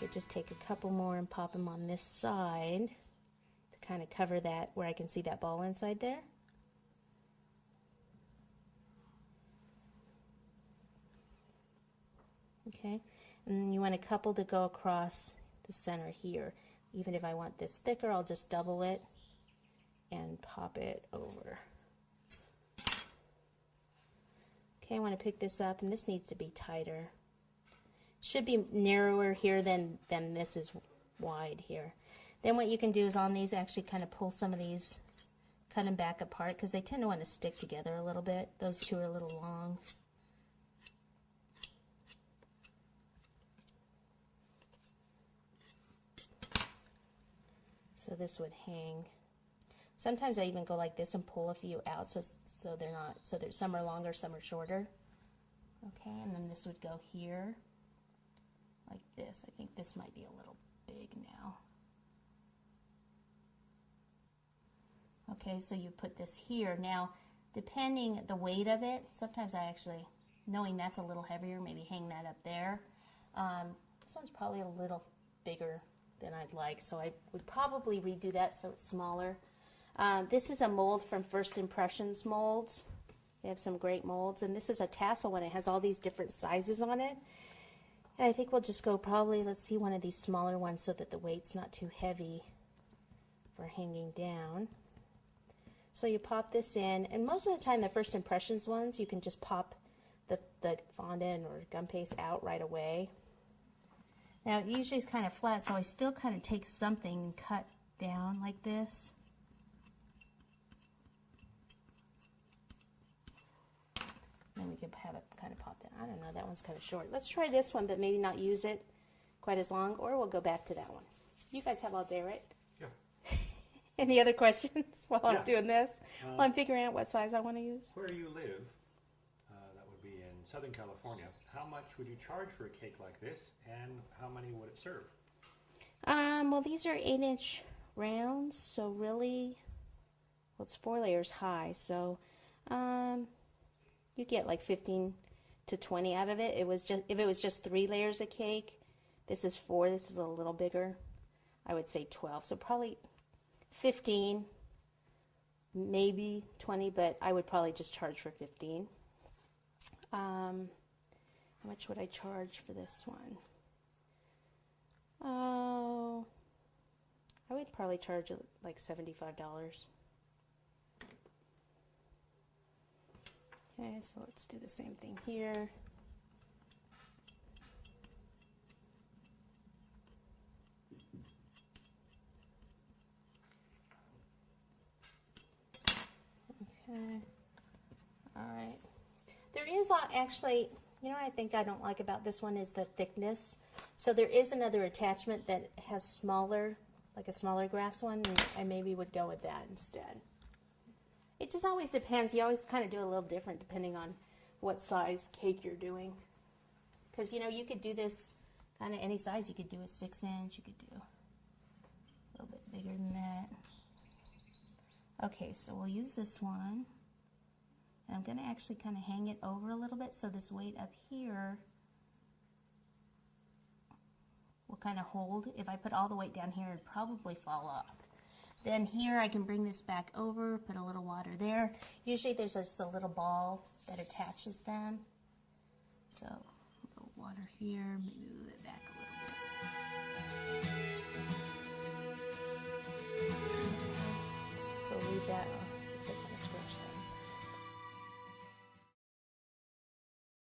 could just take a couple more and pop them on this side to kind of cover that where I can see that ball inside there. Okay, and then you want a couple to go across the center here. Even if I want this thicker, I'll just double it and pop it over. Okay, I want to pick this up, and this needs to be tighter. Should be narrower here than this is wide here. Then what you can do is on these actually kind of pull some of these, cut them back apart because they tend to want to stick together a little bit. Those two are a little long. So this would hang. Sometimes I even go like this and pull a few out so they're not, so there's some are longer, some are shorter. Okay, and then this would go here like this. I think this might be a little big now. Okay, so you put this here. Now, depending the weight of it, sometimes I actually, knowing that's a little heavier, maybe hang that up there. This one's probably a little bigger than I'd like, so I would probably redo that so it's smaller. This is a mold from First Impressions molds. They have some great molds, and this is a tassel one. It has all these different sizes on it. And I think we'll just go probably, let's see, one of these smaller ones so that the weight's not too heavy for hanging down. So you pop this in, and most of the time the First Impressions ones, you can just pop the fondant or gum paste out right away. Now, it usually is kind of flat, so I still kind of take something and cut down like this. Then we could have it kind of popped in. I don't know, that one's kind of short. Let's try this one, but maybe not use it quite as long, or we'll go back to that one. You guys have all day, right? Yeah. Any other questions while I'm doing this? While I'm figuring out what size I want to use? Where you live, that would be in Southern California, how much would you charge for a cake like this, and how many would it serve? Well, these are 8-inch rounds, so really, well, it's 4 layers high, so you get like 15 to 20 out of it. If it was just 3 layers of cake, this is 4, this is a little bigger. I would say 12, so probably 15, maybe 20, but I would probably just charge for 15. How much would I charge for this one? Oh, I would probably charge like $75. Okay, so let's do the same thing here. Okay, all right. There is actually, you know what I think I don't like about this one is the thickness. So there is another attachment that has smaller, like a smaller grass one, and I maybe would go with that instead. It just always depends. You always kind of do a little different depending on what size cake you're doing. Because, you know, you could do this kind of any size. You could do a 6-inch. You could do a little bit bigger than that. Okay, so we'll use this one. And I'm going to actually kind of hang it over a little bit so this weight up here will kind of hold. If I put all the weight down here, it'd probably fall off. Then here I can bring this back over, put a little water there. Usually there's just a little ball that attaches them. So a little water here, maybe move it back a little bit. So leave that, I guess I kind of squish that.